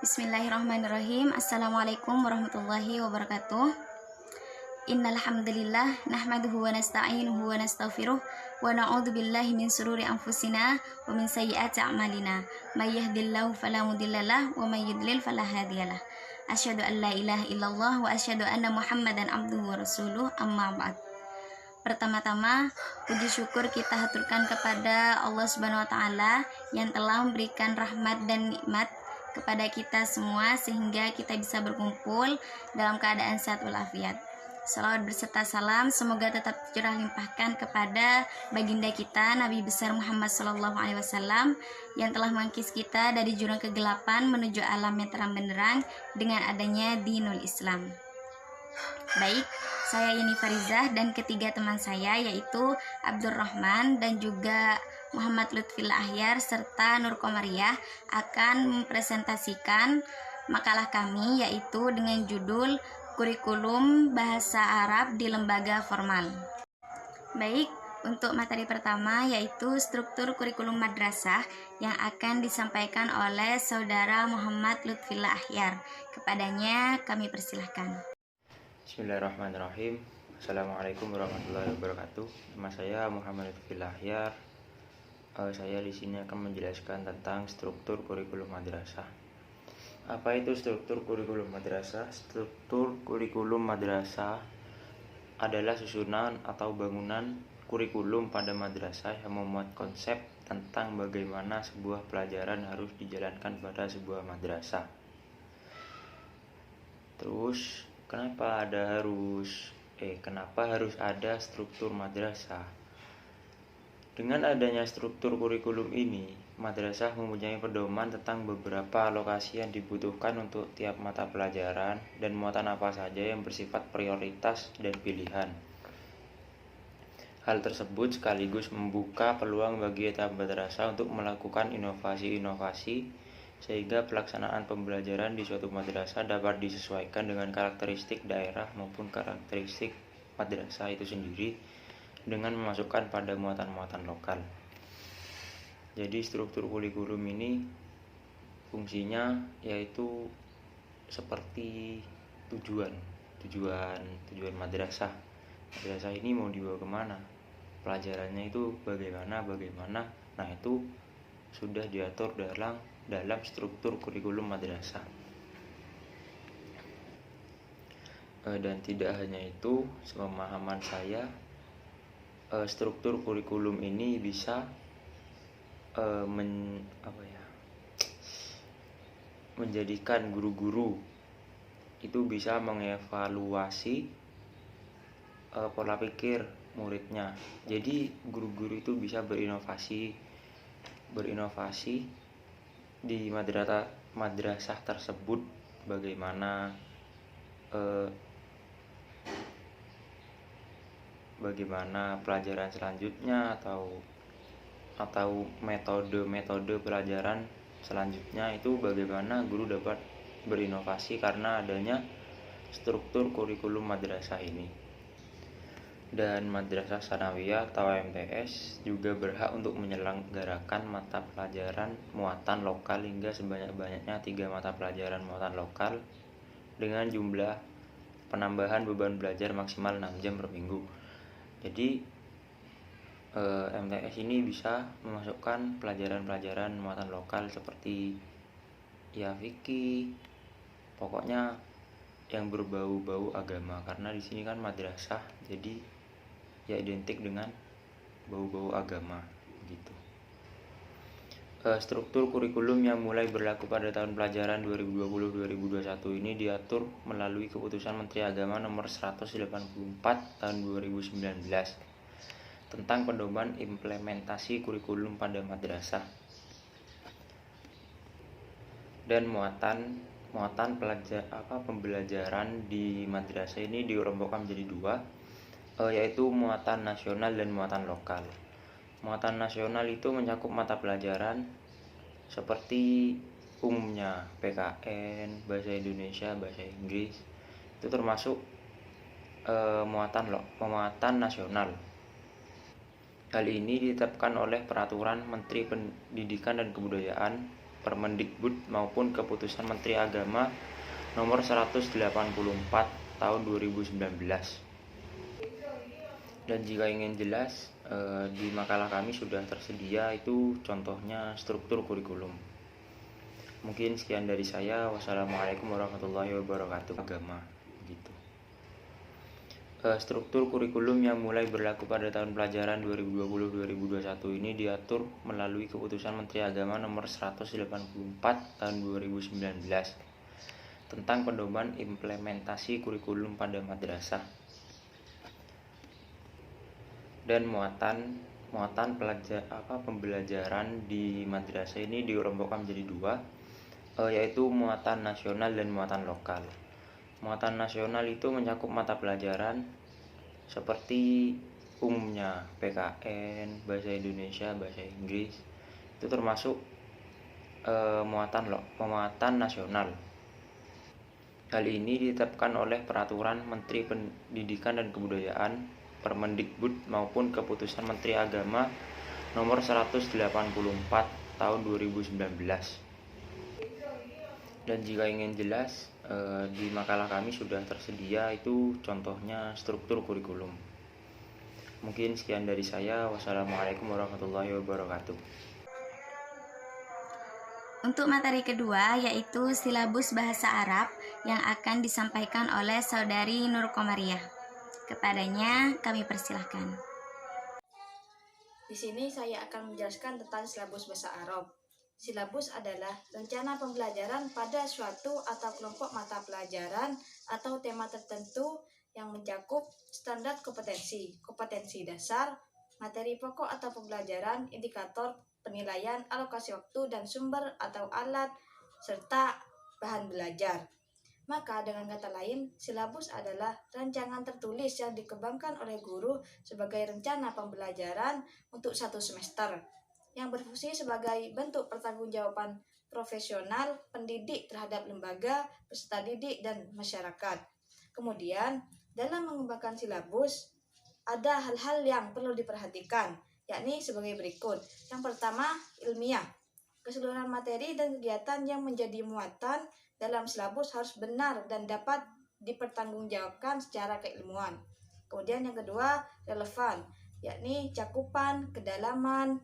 Bismillahirrahmanirrahim. Assalamualaikum warahmatullahi wabarakatuh. Innal hamdalillah nahmaduhu wa nasta'inuhu wa nastaghfiruh wa na'udzu billahi min shururi anfusina wa min sayyiati a'malina. May yahdihillahu fala mudhillalah wa may yudlil fala hadiyalah. Asyhadu an la ilaha illallah wa asyhadu anna Muhammadan abduhu wa rasuluh. Amma ba'd. Pertama-tama, puji syukur kita haturkan kepada Allah Subhanahu wa taala yang telah memberikan rahmat dan nikmat kepada kita semua sehingga kita bisa berkumpul dalam keadaan sehat walafiat. Salawat berserta salam semoga tetap curah limpahkan kepada baginda kita Nabi besar Muhammad SAW yang telah mengkis kita dari jurang kegelapan menuju alam yang terang benderang dengan adanya dinul Islam. Baik, saya Yeni Farizah dan ketiga teman saya yaitu Abdurrahman dan juga Muhammad Lutfil Ahyar serta Nur Komariah akan mempresentasikan makalah kami yaitu dengan judul Kurikulum Bahasa Arab di Lembaga Formal. Baik, untuk materi pertama yaitu struktur kurikulum madrasah yang akan disampaikan oleh saudara Muhammad Lutfil Ahyar. Kepadanya kami persilahkan. Bismillahirrahmanirrahim. Assalamualaikum warahmatullahi wabarakatuh. Nama saya Muhammad Lutfil Ahyar. Saya di sini akan menjelaskan tentang struktur kurikulum madrasah. Apa itu struktur kurikulum madrasah? Struktur kurikulum madrasah adalah susunan atau bangunan kurikulum pada madrasah yang memuat konsep tentang bagaimana sebuah pelajaran harus dijalankan pada sebuah madrasah. Terus, kenapa harus ada struktur madrasah? Dengan adanya struktur kurikulum ini, madrasah mempunyai pedoman tentang beberapa alokasi yang dibutuhkan untuk tiap mata pelajaran dan muatan apa saja yang bersifat prioritas dan pilihan. Hal tersebut sekaligus membuka peluang bagi tiap madrasah untuk melakukan inovasi-inovasi sehingga pelaksanaan pembelajaran di suatu madrasah dapat disesuaikan dengan karakteristik daerah maupun karakteristik madrasah itu sendiri dengan memasukkan pada muatan-muatan lokal. Jadi struktur kurikulum ini fungsinya yaitu seperti tujuan madrasah. Madrasah ini mau dibawa kemana? Pelajarannya itu bagaimana? Nah, itu sudah diatur dalam struktur kurikulum madrasah. Dan tidak hanya itu, sepemahaman saya, struktur kurikulum ini bisa menjadikan guru-guru itu bisa mengevaluasi pola pikir muridnya. Jadi guru-guru itu bisa berinovasi di madrasah tersebut, bagaimana pelajaran selanjutnya atau metode pelajaran selanjutnya itu bagaimana guru dapat berinovasi karena adanya struktur kurikulum madrasah ini. Dan madrasah sanawiyah atau MTS juga berhak untuk menyelenggarakan mata pelajaran muatan lokal hingga sebanyak-banyaknya 3 mata pelajaran muatan lokal dengan jumlah penambahan beban belajar maksimal 6 jam per minggu. Jadi MTS ini bisa memasukkan pelajaran-pelajaran muatan lokal seperti fikih, pokoknya yang berbau-bau agama, karena di sini kan madrasah, jadi ya identik dengan bau-bau agama gitu. Struktur kurikulum yang mulai berlaku pada tahun pelajaran 2020-2021 ini diatur melalui Keputusan Menteri Agama Nomor 184 tahun 2019 tentang pedoman implementasi kurikulum pada madrasah. Dan muatan pembelajaran di madrasah ini dikelompokkan menjadi 2, yaitu muatan nasional dan muatan lokal. Muatan nasional itu mencakup mata pelajaran seperti umumnya PKN, bahasa Indonesia, bahasa Inggris. Itu termasuk muatan nasional. Hal ini ditetapkan oleh Peraturan Menteri Pendidikan dan Kebudayaan Permendikbud maupun keputusan Menteri Agama nomor 184 tahun 2019. Dan jika ingin jelas, di makalah kami sudah tersedia itu contohnya struktur kurikulum. Mungkin sekian dari saya. Wassalamualaikum warahmatullahi wabarakatuh. Agama gitu. Struktur kurikulum yang mulai berlaku pada tahun pelajaran 2020-2021 ini diatur melalui keputusan Menteri Agama nomor 184 tahun 2019 tentang pedoman implementasi kurikulum pada madrasah. Dan muatan pembelajaran di madrasah ini dikelompokkan menjadi dua, yaitu muatan nasional dan muatan lokal. Muatan nasional itu mencakup mata pelajaran seperti umumnya PKN, bahasa Indonesia, bahasa Inggris. Itu termasuk muatan nasional. Hal ini ditetapkan oleh Peraturan Menteri Pendidikan dan Kebudayaan Permendikbud maupun keputusan Menteri Agama nomor 184 tahun 2019. Dan jika ingin jelas, di makalah kami sudah tersedia itu contohnya struktur kurikulum. Mungkin sekian dari saya. Wassalamualaikum warahmatullahi wabarakatuh. Untuk materi kedua yaitu silabus bahasa Arab yang akan disampaikan oleh Saudari Nur Komariah. Kepadanya kami persilahkan. Di sini saya akan menjelaskan tentang silabus bahasa Arab. Silabus adalah rencana pembelajaran pada suatu atau kelompok mata pelajaran atau tema tertentu yang mencakup standar kompetensi, kompetensi dasar, materi pokok atau pembelajaran, indikator penilaian, alokasi waktu dan sumber atau alat, serta bahan belajar. Maka dengan kata lain, silabus adalah rancangan tertulis yang dikembangkan oleh guru sebagai rencana pembelajaran untuk satu semester, yang berfungsi sebagai bentuk pertanggungjawaban profesional pendidik terhadap lembaga, peserta didik, dan masyarakat. Kemudian, dalam mengembangkan silabus, ada hal-hal yang perlu diperhatikan, yakni sebagai berikut. Yang pertama, ilmiah. Keseluruhan materi dan kegiatan yang menjadi muatan dalam silabus harus benar dan dapat dipertanggungjawabkan secara keilmuan. Kemudian yang kedua, relevan, yakni cakupan, kedalaman,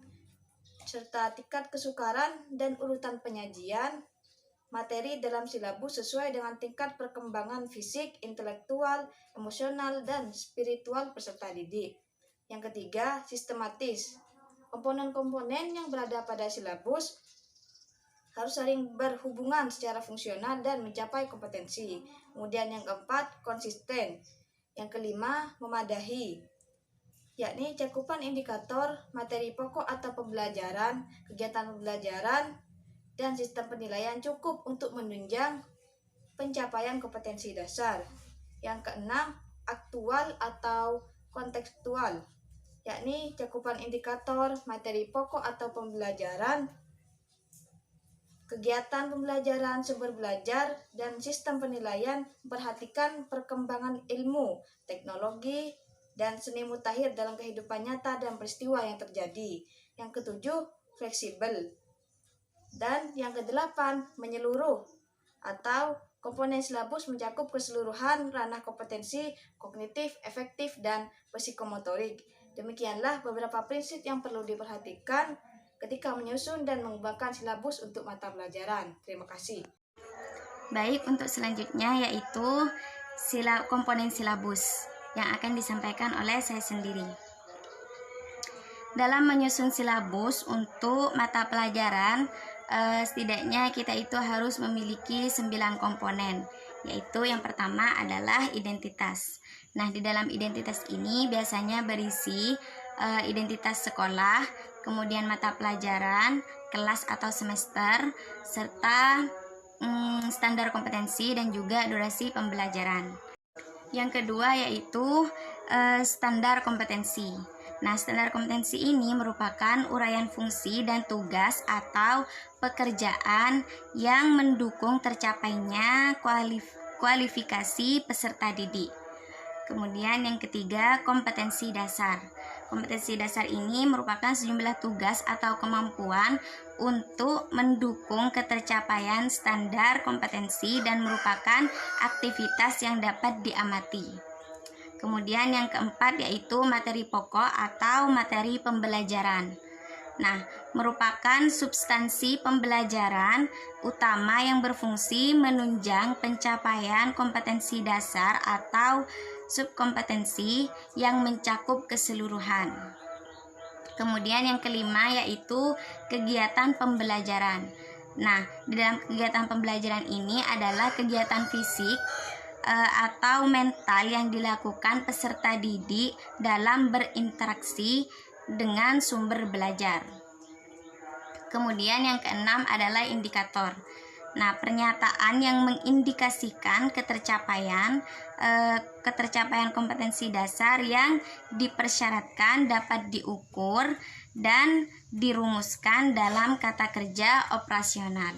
serta tingkat kesukaran dan urutan penyajian materi dalam silabus sesuai dengan tingkat perkembangan fisik, intelektual, emosional, dan spiritual peserta didik. Yang ketiga, sistematis. Komponen-komponen yang berada pada silabus harus saling berhubungan secara fungsional dan mencapai kompetensi. Kemudian yang keempat, konsisten. Yang kelima, memadahi, yakni cakupan indikator, materi pokok atau pembelajaran, kegiatan pembelajaran, dan sistem penilaian cukup untuk menunjang pencapaian kompetensi dasar. Yang keenam, aktual atau kontekstual, yakni cakupan indikator, materi pokok atau pembelajaran, kegiatan pembelajaran, sumber belajar, dan sistem penilaian memperhatikan perkembangan ilmu, teknologi, dan seni mutakhir dalam kehidupan nyata dan peristiwa yang terjadi. Yang ketujuh, fleksibel. Dan yang kedelapan, menyeluruh atau komponen silabus mencakup keseluruhan ranah kompetensi kognitif, efektif, dan psikomotorik. Demikianlah beberapa prinsip yang perlu diperhatikan ketika menyusun dan mengembangkan silabus untuk mata pelajaran. Terima kasih. Baik, untuk selanjutnya yaitu komponen silabus yang akan disampaikan oleh saya sendiri. Dalam menyusun silabus untuk mata pelajaran, setidaknya kita itu harus memiliki 9 komponen, yaitu yang pertama adalah identitas. Nah, di dalam identitas ini biasanya berisi identitas sekolah, kemudian mata pelajaran, kelas atau semester, serta standar kompetensi dan juga durasi pembelajaran. Yang kedua yaitu standar kompetensi. Nah, standar kompetensi ini merupakan uraian fungsi dan tugas atau pekerjaan yang mendukung tercapainya kualifikasi peserta didik. Kemudian yang ketiga, kompetensi dasar. Kompetensi dasar ini merupakan sejumlah tugas atau kemampuan untuk mendukung ketercapaian standar kompetensi dan merupakan aktivitas yang dapat diamati. Kemudian yang keempat yaitu materi pokok atau materi pembelajaran. Nah, merupakan substansi pembelajaran utama yang berfungsi menunjang pencapaian kompetensi dasar atau subkompetensi yang mencakup keseluruhan. Kemudian yang kelima yaitu kegiatan pembelajaran. Nah, di dalam kegiatan pembelajaran ini adalah kegiatan fisik atau mental yang dilakukan peserta didik dalam berinteraksi dengan sumber belajar. Kemudian yang keenam adalah indikator. Nah, pernyataan yang mengindikasikan ketercapaian kompetensi dasar yang dipersyaratkan dapat diukur dan dirumuskan dalam kata kerja operasional.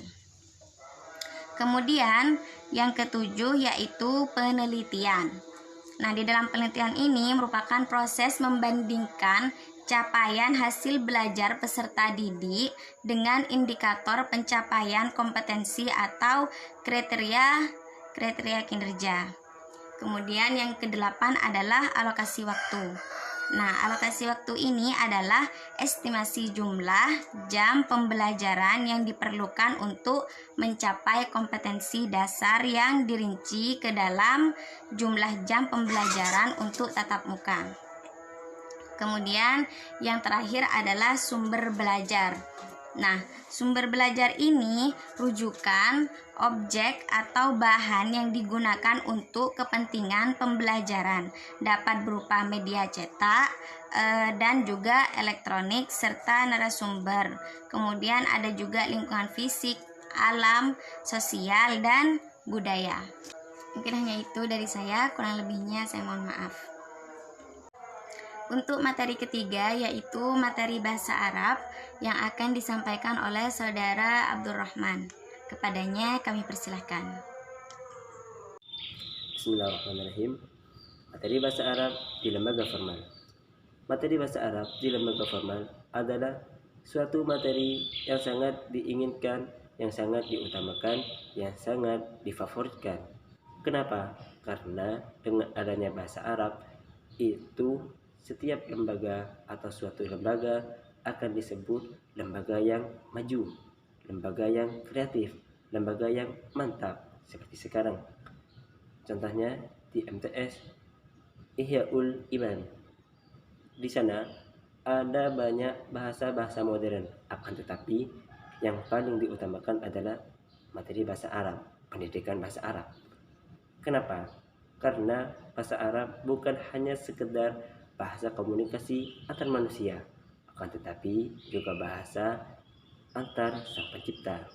Kemudian yang ketujuh yaitu penelitian. Nah, di dalam penelitian ini merupakan proses membandingkan capaian hasil belajar peserta didik dengan indikator pencapaian kompetensi atau kriteria kinerja. Kemudian yang kedelapan adalah alokasi waktu. Nah, alokasi waktu ini adalah estimasi jumlah jam pembelajaran yang diperlukan untuk mencapai kompetensi dasar yang dirinci ke dalam jumlah jam pembelajaran untuk tatap muka. Kemudian yang terakhir adalah sumber belajar. Nah, sumber belajar ini rujukan, objek atau bahan yang digunakan untuk kepentingan pembelajaran. Dapat berupa media cetak dan juga elektronik serta narasumber. Kemudian ada juga lingkungan fisik, alam, sosial, dan budaya. Mungkin hanya itu dari saya, kurang lebihnya saya mohon maaf. Untuk materi ketiga yaitu materi bahasa Arab yang akan disampaikan oleh saudara Abdurrahman. Kepadanya kami persilahkan. Bismillahirrahmanirrahim. Materi bahasa Arab di lembaga formal. Materi bahasa Arab di lembaga formal adalah suatu materi yang sangat diinginkan, yang sangat diutamakan, yang sangat difavoritkan. Kenapa? Karena dengan adanya bahasa Arab itu setiap lembaga atau suatu lembaga akan disebut lembaga yang maju, lembaga yang kreatif, lembaga yang mantap seperti sekarang. Contohnya di MTS Ihyaul Iman. Di sana ada banyak bahasa-bahasa modern, akan tetapi yang paling diutamakan adalah materi bahasa Arab, pendidikan bahasa Arab. Kenapa? Karena bahasa Arab bukan hanya sekedar bahasa komunikasi antar manusia, akan tetapi juga bahasa antar sang pencipta.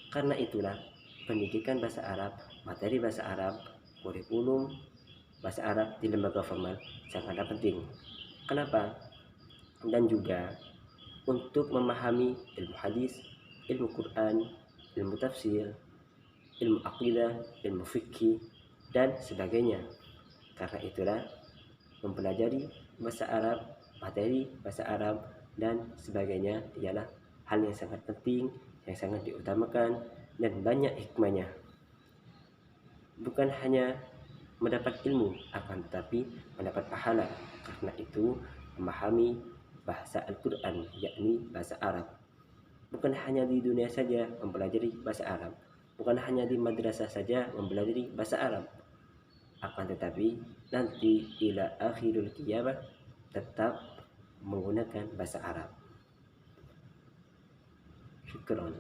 Karena itulah pendidikan bahasa Arab, materi bahasa Arab, kurikulum bahasa Arab di lembaga formal sangatlah penting. Kenapa? Dan juga untuk memahami ilmu hadis, ilmu Quran, ilmu tafsir, ilmu aqidah, ilmu fikih, dan sebagainya. Karena itulah mempelajari bahasa Arab, materi bahasa Arab, dan sebagainya ialah hal yang sangat penting, yang sangat diutamakan, dan banyak hikmahnya. Bukan hanya mendapat ilmu, akan tetapi mendapat pahala. Karena itu memahami bahasa Al-Quran, yakni bahasa Arab. Bukan hanya di dunia saja mempelajari bahasa Arab, bukan hanya di madrasah saja mempelajari bahasa Arab, akan tetapi nanti ila akhirul qiyamah tetap menggunakan bahasa Arab. Syukron.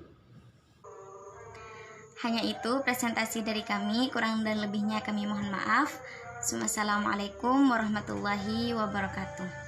Hanya itu presentasi dari kami, kurang dan lebihnya kami mohon maaf. Assalamualaikum warahmatullahi wabarakatuh.